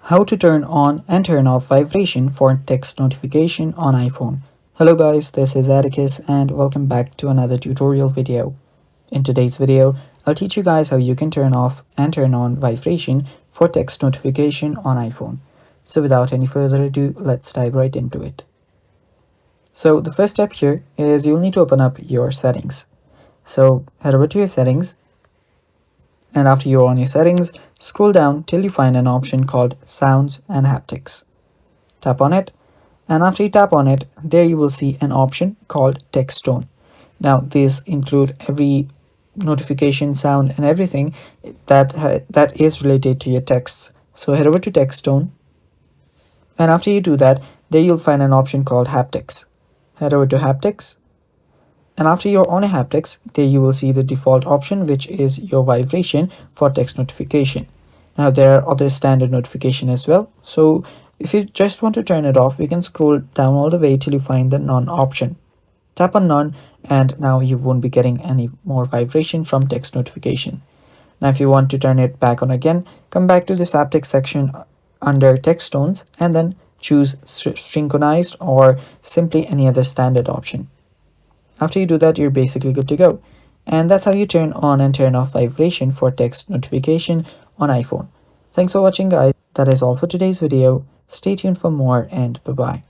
How to turn on and turn off vibration for text notification on iPhone. Hello guys, this is Atticus and welcome back to another tutorial video. In today's video, I'll teach you guys how you can turn off and turn on vibration for text notification on iPhone. So without any further ado, let's dive right into it. So the first step here is you'll need to open up your settings. So head over to your settings. And after you're on your settings, scroll down till you find an option called Sounds and Haptics. Tap on it, and after you tap on it, there you will see an option called Text Tone. Now these include every notification, sound, and everything that is related to your texts. So head over to Text Tone, and after you do that, there you'll find an option called Haptics. Head over to Haptics. And after you're on a haptics, there you will see the default option, which is your vibration for text notification. Now there are other standard notification as well. So if you just want to turn it off, we can scroll down all the way till you find the none option. Tap on none, and now you won't be getting any more vibration from text notification. Now if you want to turn it back on again, come back to this haptics section under text tones and then choose synchronized or simply any other standard option. After you do that, you're basically good to go. And that's how you turn on and turn off vibration for text notification on iPhone. Thanks for watching guys. That is all for today's video. Stay tuned for more and bye-bye.